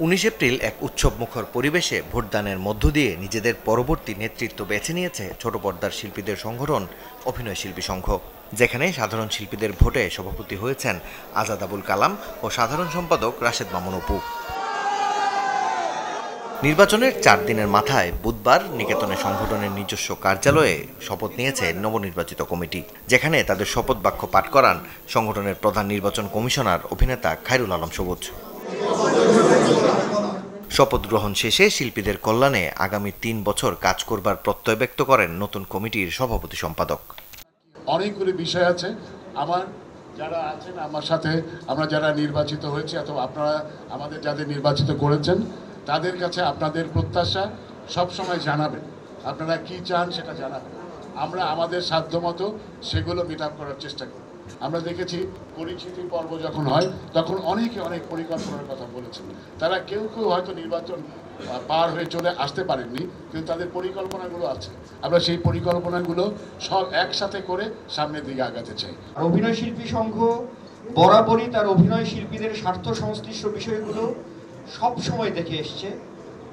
19 April এক উৎসবমুখর পরিবেশে ভোটদানের মধ্য দিয়ে নিজেদের পরবর্তী নেতৃত্ব বেছে নিয়েছে ছোট পর্দার শিল্পীদের সংগঠন অভিনয় শিল্পী সংঘ, যেখানে সাধারণ শিল্পীদের ভোটে সভাপতি হয়েছেন আজাদ আবুল কালাম ও সাধারণ সম্পাদক রাশেদ মামুন অপু। নির্বাচনের 4 দিনের মাথায় বুধবার নিকেতনে সংগঠনের নিজস্ব কার্যালয়ে শপথ নিয়েছে নবনির্বাচিত কমিটি, যেখানে তাদের শপথ বাক্য পাঠ করান সংগঠনের প্রধান নির্বাচন কমিশনার অভিনেতা খায়রুল আলম সবুজ। শপথ গ্রহণ শেষে শিল্পীদের কল্যাণে আগামী 3 বছর কাজ করবার প্রত্যয় ব্যক্ত করেন নতুন কমিটির সভাপতি সম্পাদক। অনেকগুলো বিষয় আছে আমার যারা আছেন আমার সাথে, আমরা যারা নির্বাচিত হয়েছি অথবা আপনারা আমাদের যাদের নির্বাচিত করেছেন তাদের কাছে আপনাদের প্রত্যাশা সবসময় জানাবেন, আপনারা কি চান সেটা জানাবেন। আমরা আমাদের সাধ্যমতো সেগুলো মিট আপ করার চেষ্টা করি। আমরা দেখেছি পরিচিতি পর্ব যখন হয় তখন অনেকে অনেক পরিকল্পনার কথা বলেছেন, তারা কেউ কেউ হয়তো নির্বাচন পার হয়ে চলে আসতে পারেননি, কিন্তু তাদের পরিকল্পনাগুলো আছে। আমরা সেই পরিকল্পনাগুলো সব একসাথে করে সামনের দিকে আগাতে চাই। অভিনয় শিল্পী সংঘ বরাবরই তার অভিনয় শিল্পীদের স্বার্থ সংশ্লিষ্ট বিষয়গুলো সব সময় দেখে এসছে।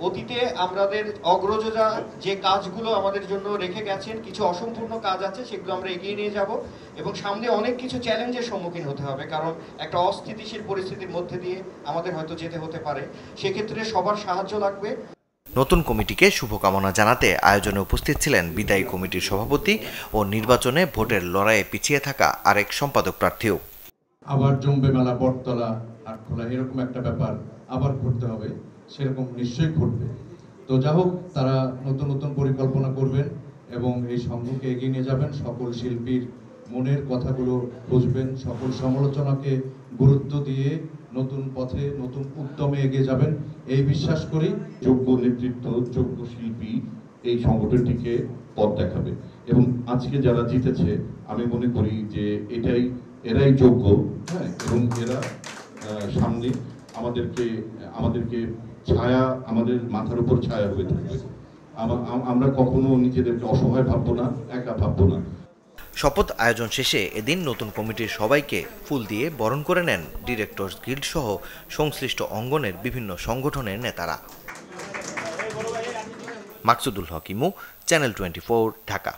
অতীতে আমাদের অগ্রজরা যে কাজগুলো আমাদের জন্য রেখে গেছেন, কিছু অসম্পূর্ণ কাজ আছে, সেগুলো আমরা এগিয়ে নিয়ে যাব এবং সামনে অনেক কিছু চ্যালেঞ্জের সম্মুখীন হতে হবে, কারণ একটা অস্থিতিশীল পরিস্থিতির মধ্যে দিয়ে আমাদের হয়তো যেতে হতে পারে। সেক্ষেত্রে সবার সাহায্য লাগবে। নতুন কমিটিকে শুভকামনা জানাতে আয়োজনে উপস্থিত ছিলেন বিদায়ী কমিটির সভাপতি ও নির্বাচনে ভোটের লড়াইয়ে পিছিয়ে থাকা আরেক সম্পাদক প্রার্থীও। আবার জম্বে মেলা, বটতলা, আটখোলা এরকম একটা ব্যাপার আবার ঘটতে হবে, সেরকম নিশ্চয়ই ঘটবে। তো যা হোক, তারা নতুন নতুন পরিকল্পনা করবেন এবং এই সংঘকে এগিয়ে নিয়ে যাবেন। সকল শিল্পীর মনের কথাগুলো বুঝবেন, সকল সমালোচনাকে গুরুত্ব দিয়ে নতুন পথে নতুন উদ্যমে এগিয়ে যাবেন এই বিশ্বাস করি। যোগ্য নেতৃত্ব, যোগ্য শিল্পী এই সংগঠনটিকে পথ দেখাবে এবং আজকে যারা জিতেছে আমি মনে করি যে এরাই যোগ্য, হ্যাঁ, এবং এরা সামনে আমাদেরকে ছায়া, আমাদের মাথার উপর ছায়া হয়ে থাকবে। আমরা কখনো নিজেদেরকে অসহায় ভাববো না, একা ভাববো না। শপথ আয়োজন শেষে এদিন নতুন কমিটির সবাইকে ফুল দিয়ে বরণ করে নেন ডিরেক্টরস গিল্ড সহ সংশ্লিষ্ট অঙ্গনের বিভিন্ন সংগঠনের নেতারা। মাকসুদুল হক ইমু, চ্যানেল 24, ঢাকা।